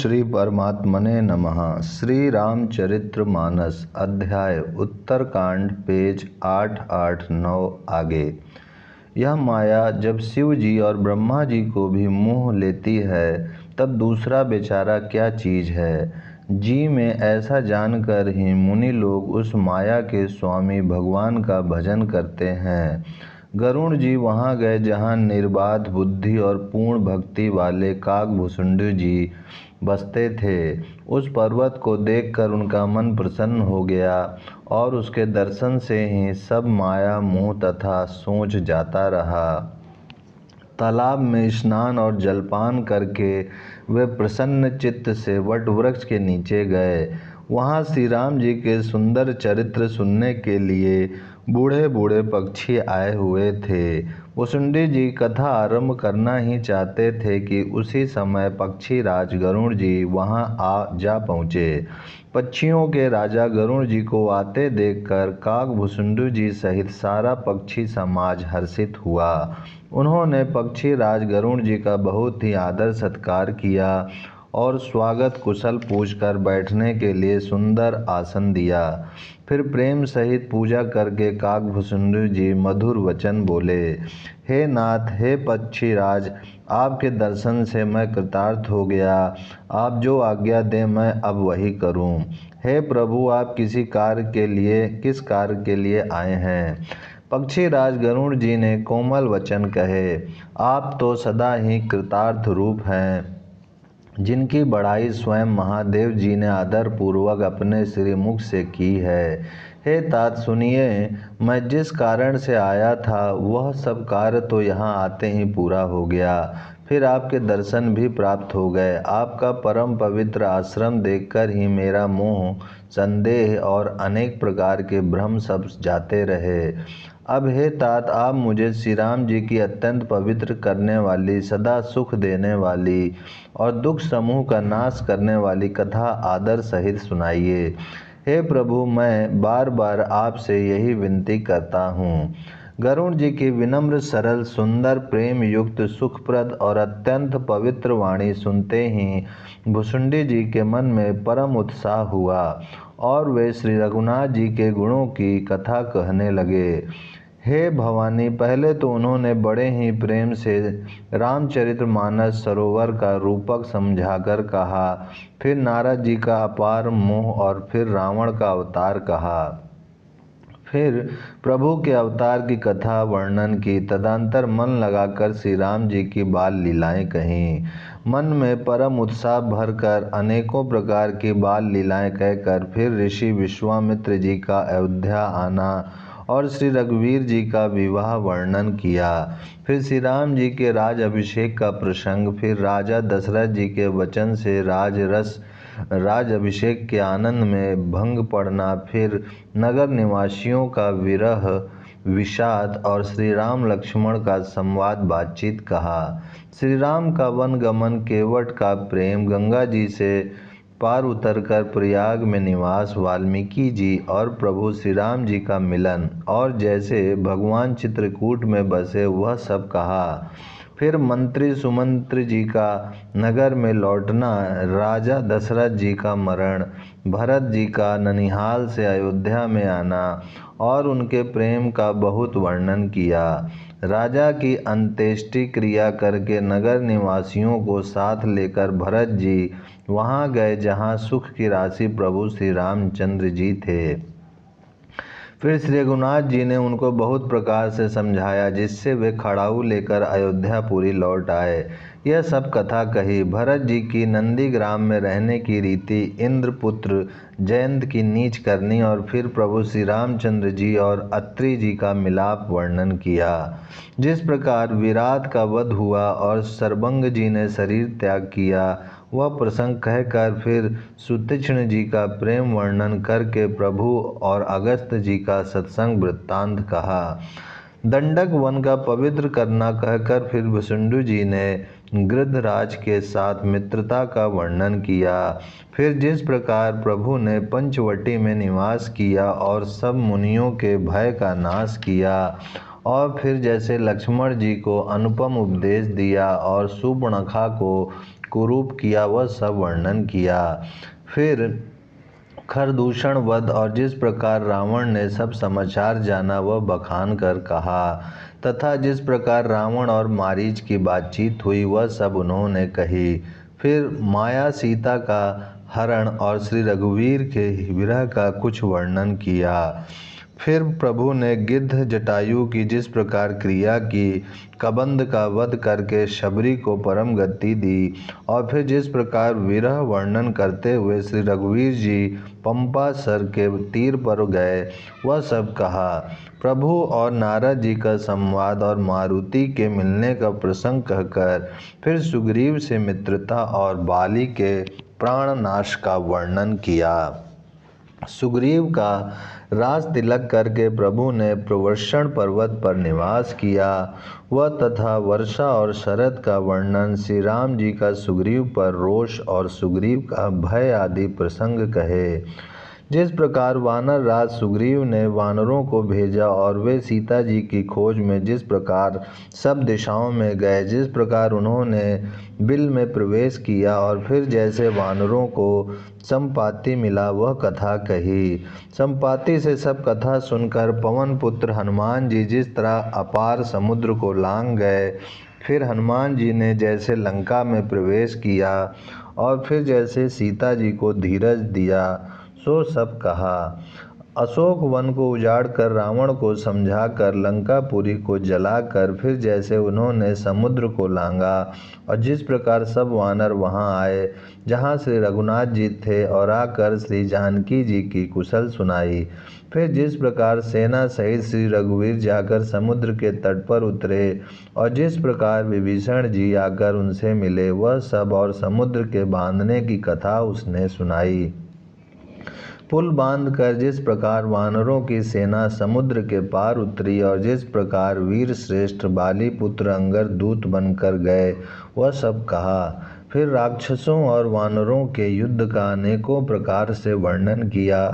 श्री परमात्मने नमः। श्री रामचरितमानस अध्याय उत्तरकांड पेज 889 आगे। यह माया जब शिव जी और ब्रह्मा जी को भी मोह लेती है तब दूसरा बेचारा क्या चीज़ है। जी में ऐसा जानकर ही मुनि लोग उस माया के स्वामी भगवान का भजन करते हैं। गरुण जी वहाँ गए जहाँ निर्बाध बुद्धि और पूर्ण भक्ति वाले काकभुसुंड जी बसते थे। उस पर्वत को देखकर उनका मन प्रसन्न हो गया और उसके दर्शन से ही सब माया मोह तथा सोच जाता रहा। तालाब में स्नान और जलपान करके वे प्रसन्न चित्त से वट वृक्ष के नीचे गए। वहाँ श्री राम जी के सुंदर चरित्र सुनने के लिए बूढ़े बूढ़े पक्षी आए हुए थे। भुसुंडी जी कथा आरंभ करना ही चाहते थे कि उसी समय पक्षी राज गरुण जी वहाँ आ जा पहुँचे। पक्षियों के राजा गरुण जी को आते देखकर काकभुसुंड जी सहित सारा पक्षी समाज हर्षित हुआ। उन्होंने पक्षी राज गरुण जी का बहुत ही आदर सत्कार किया और स्वागत कुशल पूछकर बैठने के लिए सुंदर आसन दिया। फिर प्रेम सहित पूजा करके काकभुसुंड जी मधुर वचन बोले। हे नाथ, हे पक्षी राज, आपके दर्शन से मैं कृतार्थ हो गया। आप जो आज्ञा दें मैं अब वही करूं। हे प्रभु, आप किस कार्य के लिए आए हैं। पक्षी राज गरुण जी ने कोमल वचन कहे। आप तो सदा ही कृतार्थ रूप हैं, जिनकी बढ़ाई स्वयं महादेव जी ने आदर पूर्वक अपने श्रीमुख से की है। हे तात सुनिए, मैं जिस कारण से आया था वह सब कार्य तो यहाँ आते ही पूरा हो गया। फिर आपके दर्शन भी प्राप्त हो गए। आपका परम पवित्र आश्रम देखकर ही मेरा मोह, संदेह और अनेक प्रकार के भ्रम सब जाते रहे। अब हे तात, आप मुझे श्री राम जी की अत्यंत पवित्र करने वाली, सदा सुख देने वाली और दुख समूह का नाश करने वाली कथा आदर सहित सुनाइए। हे प्रभु, मैं बार बार आपसे यही विनती करता हूँ। गरुण जी की विनम्र, सरल, सुंदर, प्रेम युक्त, सुखप्रद और अत्यंत पवित्र वाणी सुनते ही भुसुंडी जी के मन में परम उत्साह हुआ और वे श्री रघुनाथ जी के गुणों की कथा कहने लगे। हे भवानी, पहले तो उन्होंने बड़े ही प्रेम से रामचरितमानस सरोवर का रूपक समझाकर कहा। फिर नारद जी का अपार मोह और फिर रावण का अवतार कहा। फिर प्रभु के अवतार की कथा वर्णन की। तदंतर मन लगाकर श्री राम जी की बाल लीलाएं कहीं। मन में परम उत्साह भरकर अनेकों प्रकार की बाल लीलाएं कहकर फिर ऋषि विश्वामित्र जी का अयोध्या आना और श्री रघुवीर जी का विवाह वर्णन किया। फिर श्री राम जी के राज अभिषेक का प्रसंग, फिर राजा दशरथ जी के वचन से राज अभिषेक के आनंद में भंग पड़ना, फिर नगर निवासियों का विरह विषाद और श्री राम लक्ष्मण का संवाद बातचीत कहा। श्री राम का वन गमन, केवट का प्रेम, गंगा जी से पार उतरकर प्रयाग में निवास, वाल्मीकि जी और प्रभु श्री राम जी का मिलन और जैसे भगवान चित्रकूट में बसे वह सब कहा। फिर मंत्री सुमंत्र जी का नगर में लौटना, राजा दशरथ जी का मरण, भरत जी का ननिहाल से अयोध्या में आना और उनके प्रेम का बहुत वर्णन किया। राजा की अंत्येष्टि क्रिया करके नगर निवासियों को साथ लेकर भरत जी वहाँ गए जहाँ सुख की राशि प्रभु श्री रामचंद्र जी थे। फिर श्री रघुनाथ जी ने उनको बहुत प्रकार से समझाया, जिससे वे खड़ाऊ लेकर अयोध्यापुरी लौट आए। यह सब कथा कही। भरत जी की नंदीग्राम में रहने की रीति, इंद्रपुत्र जयंत की नीच करनी और फिर प्रभु श्री रामचंद्र जी और अत्रि जी का मिलाप वर्णन किया। जिस प्रकार विराट का वध हुआ और सर्वंग जी ने शरीर त्याग किया, वह प्रसंग कहकर फिर सुतीक्ष्ण जी का प्रेम वर्णन करके प्रभु और अगस्त जी का सत्संग वृत्तांत कहा। दंडक वन का पवित्र करना कहकर फिर भुसुंड जी ने गृधराज के साथ मित्रता का वर्णन किया। फिर जिस प्रकार प्रभु ने पंचवटी में निवास किया और सब मुनियों के भय का नाश किया और फिर जैसे लक्ष्मण जी को अनुपम उपदेश दिया और सुपर्णखा को कुरूप किया वह सब वर्णन किया। फिर खरदूषण वध और जिस प्रकार रावण ने सब समाचार जाना वह बखान कर कहा, तथा जिस प्रकार रावण और मारीच की बातचीत हुई वह सब उन्होंने कही। फिर माया सीता का हरण और श्री रघुवीर के विरह का कुछ वर्णन किया। फिर प्रभु ने गिद्ध जटायु की जिस प्रकार क्रिया की, कबंध का वध करके शबरी को परम गति दी, और फिर जिस प्रकार विरह वर्णन करते हुए श्री रघुवीर जी पंपा सर के तीर पर गए वह सब कहा। प्रभु और नारद जी का संवाद और मारुति के मिलने का प्रसंग कहकर फिर सुग्रीव से मित्रता और बाली के प्राणनाश का वर्णन किया। सुग्रीव का राज तिलक करके प्रभु ने प्रवर्षण पर्वत पर निवास किया वह तथा वर्षा और शरद का वर्णन, श्री राम जी का सुग्रीव पर रोष और सुग्रीव का भय आदि प्रसंग कहे। जिस प्रकार वानर राज सुग्रीव ने वानरों को भेजा और वे सीता जी की खोज में जिस प्रकार सब दिशाओं में गए, जिस प्रकार उन्होंने बिल में प्रवेश किया और फिर जैसे वानरों को संपाति मिला वह कथा कही। संपाति से सब कथा सुनकर पवन पुत्र हनुमान जी जिस तरह अपार समुद्र को लांघ गए, फिर हनुमान जी ने जैसे लंका में प्रवेश किया और फिर जैसे सीता जी को धीरज दिया सो सब कहा। अशोक वन को उजाड़ कर रावण को समझाकर लंकापुरी को जलाकर फिर जैसे उन्होंने समुद्र को लांघा और जिस प्रकार सब वानर वहां आए जहां श्री रघुनाथ जी थे और आकर श्री जानकी जी की कुशल सुनाई, फिर जिस प्रकार सेना सहित श्री रघुवीर जाकर समुद्र के तट पर उतरे और जिस प्रकार विभीषण जी आकर उनसे मिले वह सब और समुद्र के बांधने की कथा उसने सुनाई। पुल बांधकर जिस प्रकार वानरों की सेना समुद्र के पार उतरी और जिस प्रकार वीर श्रेष्ठ बाली पुत्र अंगर दूत बनकर गए वह सब कहा। फिर राक्षसों और वानरों के युद्ध का अनेकों प्रकार से वर्णन किया।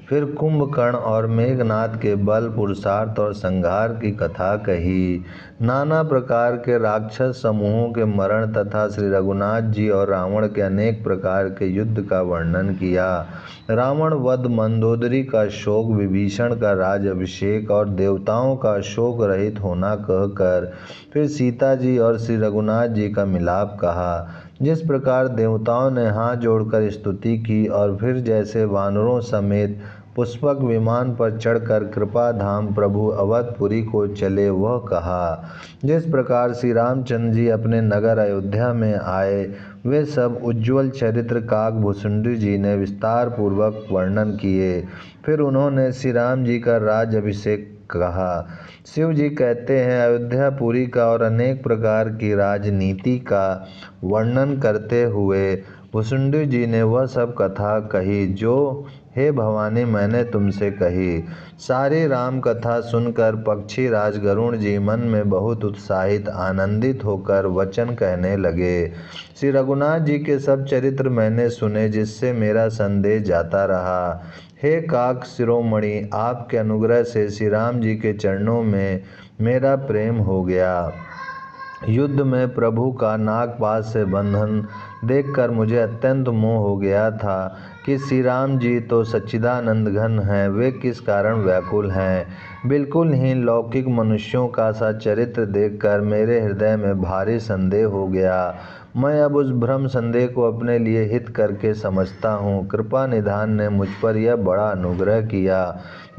फिर कुंभकर्ण और मेघनाद के बल पुरुषार्थ और संहार की कथा कही। नाना प्रकार के राक्षस समूहों के मरण तथा श्री रघुनाथ जी और रावण के अनेक प्रकार के युद्ध का वर्णन किया। रावण वध, मंदोदरी का शोक, विभीषण का राज अभिषेक और देवताओं का शोक रहित होना कहकर फिर सीता जी और श्री रघुनाथ जी का मिलाप कहा। जिस प्रकार देवताओं ने हाथ जोड़कर स्तुति की और फिर जैसे वानरों समेत पुष्पक विमान पर चढ़कर कृपा धाम प्रभु अवधपुरी को चले वह कहा। जिस प्रकार श्री रामचंद्र जी अपने नगर अयोध्या में आए वे सब उज्ज्वल चरित्र काकभूषुंडी जी ने विस्तार पूर्वक वर्णन किए। फिर उन्होंने श्री राम जी का राज अभिषेक कहा। शिव जी कहते हैं अयोध्यापुरी का और अनेक प्रकार की राजनीति का वर्णन करते हुए भुसुंडी जी ने वह सब कथा कही जो हे भवानी मैंने तुमसे कही। सारी राम कथा सुनकर पक्षी राज गरुण जी मन में बहुत उत्साहित आनंदित होकर वचन कहने लगे। श्री रघुनाथ जी के सब चरित्र मैंने सुने जिससे मेरा संदेह जाता रहा। हे काक शिरोमणि, आपके अनुग्रह से श्री राम जी के चरणों में मेरा प्रेम हो गया। युद्ध में प्रभु का नागपाश से बंधन देखकर मुझे अत्यंत मोह हो गया था कि श्री राम जी तो सच्चिदानंद घन हैं, वे किस कारण व्याकुल हैं। बिल्कुल ही लौकिक मनुष्यों का सा चरित्र देखकर मेरे हृदय में भारी संदेह हो गया। मैं अब उस भ्रम संदेह को अपने लिए हित करके समझता हूँ। कृपा निधान ने मुझ पर यह बड़ा अनुग्रह किया।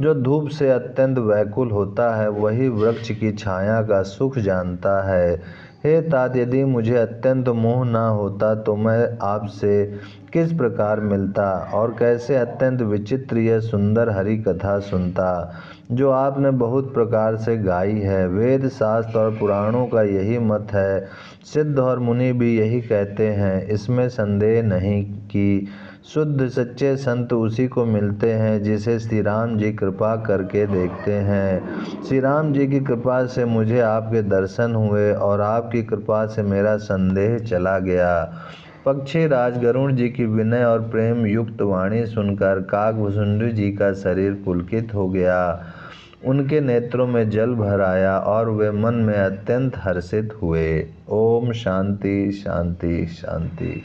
जो धूप से अत्यंत व्याकुल होता है वही वृक्ष की छाया का सुख जानता है। हे तात, यदि मुझे अत्यंत मोह न होता तो मैं आपसे किस प्रकार मिलता और कैसे अत्यंत विचित्र यह सुंदर हरि कथा सुनता जो आपने बहुत प्रकार से गाई है। वेद शास्त्र और पुराणों का यही मत है, सिद्ध और मुनि भी यही कहते हैं। इसमें संदेह नहीं कि शुद्ध सच्चे संत उसी को मिलते हैं जिसे श्री राम जी कृपा करके देखते हैं। श्री राम जी की कृपा से मुझे आपके दर्शन हुए और आपकी कृपा से मेरा संदेह चला गया। पक्षी राज गरुण जी की विनय और प्रेम युक्त वाणी सुनकर काकभूषुंडी जी का शरीर पुलकित हो गया। उनके नेत्रों में जल भर आया और वे मन में अत्यंत हर्षित हुए। ओम शांति शांति शांति।